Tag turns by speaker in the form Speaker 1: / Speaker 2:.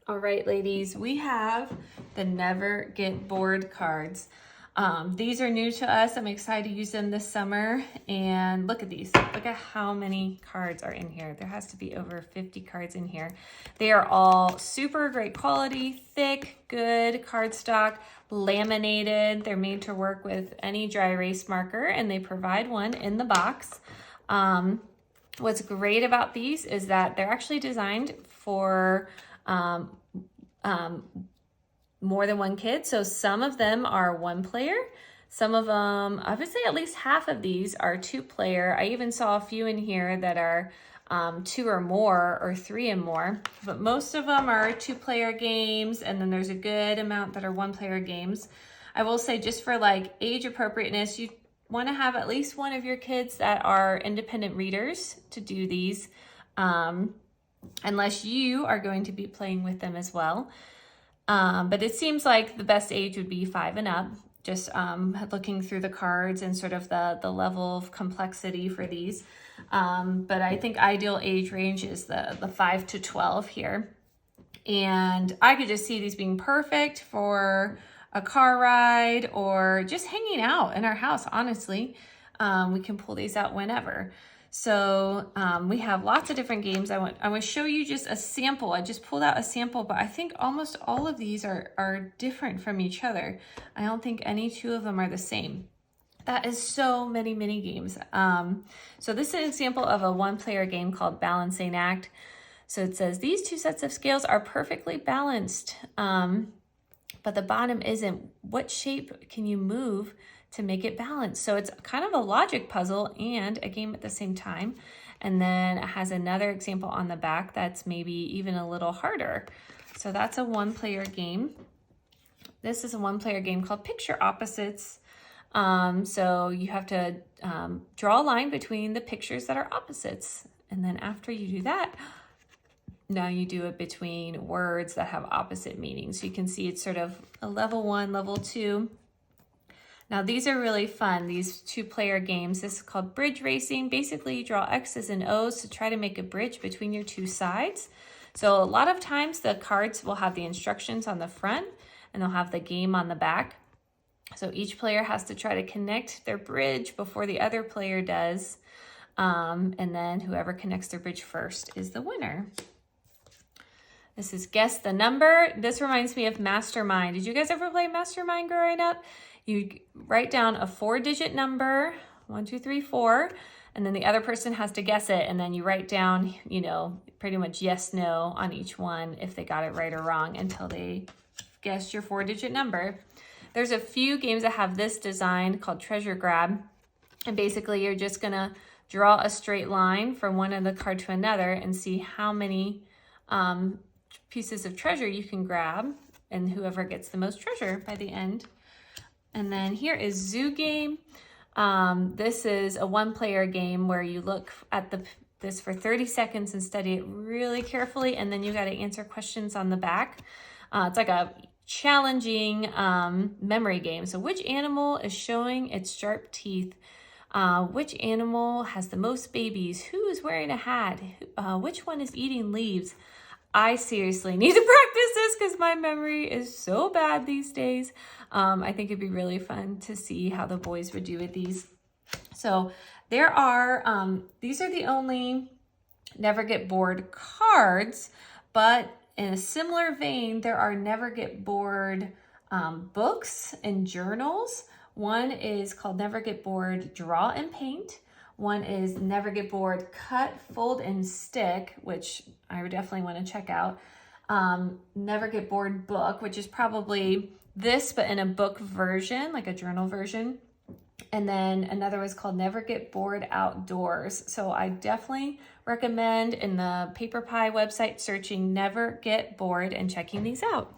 Speaker 1: All right, ladies, we have the Never Get Bored cards. These are new to us. I'm excited to use them this summer. And look at these. Look at how many cards are in here. There has to be over 50 cards in here. They are all super great quality, thick, good cardstock, laminated. They're made to work with any dry erase marker, and they provide one in the box. What's great about these is that they're actually designed for more than one kid. So some of them are one player. Some of them, I would say at least half of these are two player. I even saw a few in here that are two or more or three and more, but most of them are two player games. And then there's a good amount that are one player games. I will say just for like age appropriateness, you want to have at least one of your kids that are independent readers to do these. Unless you are going to be playing with them as well. But it seems like the best age would be 5 and up, just looking through the cards and sort of the level of complexity for these. But I think ideal age range is the 5 to 12 here. And I could just see these being perfect for a car ride or just hanging out in our house, honestly. We can pull these out whenever. So we have lots of different games. I want to show you just a sample. I just pulled out a sample, but I think almost all of these are different from each other. I don't think any two of them are the same. That is so many mini games. So this is an example of a one-player game called Balancing Act. So it says these two sets of scales are perfectly balanced, but the bottom isn't. What shape can you move to make it balanced? So it's kind of a logic puzzle and a game at the same time. And then it has another example on the back that's maybe even a little harder. So that's a one-player game. This is a one-player game called Picture Opposites. So you have to draw a line between the pictures that are opposites. And then after you do that, now you do it between words that have opposite meanings. So you can see it's sort of a level 1, level 2. Now these are really fun, these two-player games. This is called bridge racing. Basically you draw X's and O's to try to make a bridge between your two sides. So a lot of times the cards will have the instructions on the front and they'll have the game on the back. So each player has to try to connect their bridge before the other player does. And then whoever connects their bridge first is the winner. This is Guess the Number. This reminds me of Mastermind. Did you guys ever play Mastermind growing up? You write down a 4-digit number, 1, 2, 3, 4, and then the other person has to guess it. And then you write down, you know, pretty much yes, no on each one if they got it right or wrong until they guessed your 4-digit number. There's a few games that have this design called Treasure Grab. And basically you're just gonna draw a straight line from one of the card to another and see how many pieces of treasure you can grab, and whoever gets the most treasure by the end. And then here is Zoo Game. This is a one-player game where you look at this for 30 seconds and study it really carefully, and then you got to answer questions on the back. It's like a challenging memory game. So which animal is showing its sharp teeth? Which animal has the most babies? Who is wearing a hat? Which one is eating leaves? I seriously need to practice this because my memory is so bad these days. I think it'd be really fun to see how the boys would do with these. So there are, these are the only Never Get Bored cards, but in a similar vein, there are Never Get Bored books and journals. One is called Never Get Bored Draw and Paint. One is Never Get Bored Cut, Fold, and Stick, which I would definitely want to check out. Never Get Bored Book, which is probably this, but in a book version, like a journal version. And then another was called Never Get Bored Outdoors. So I definitely recommend in the Paper Pie website searching Never Get Bored and checking these out.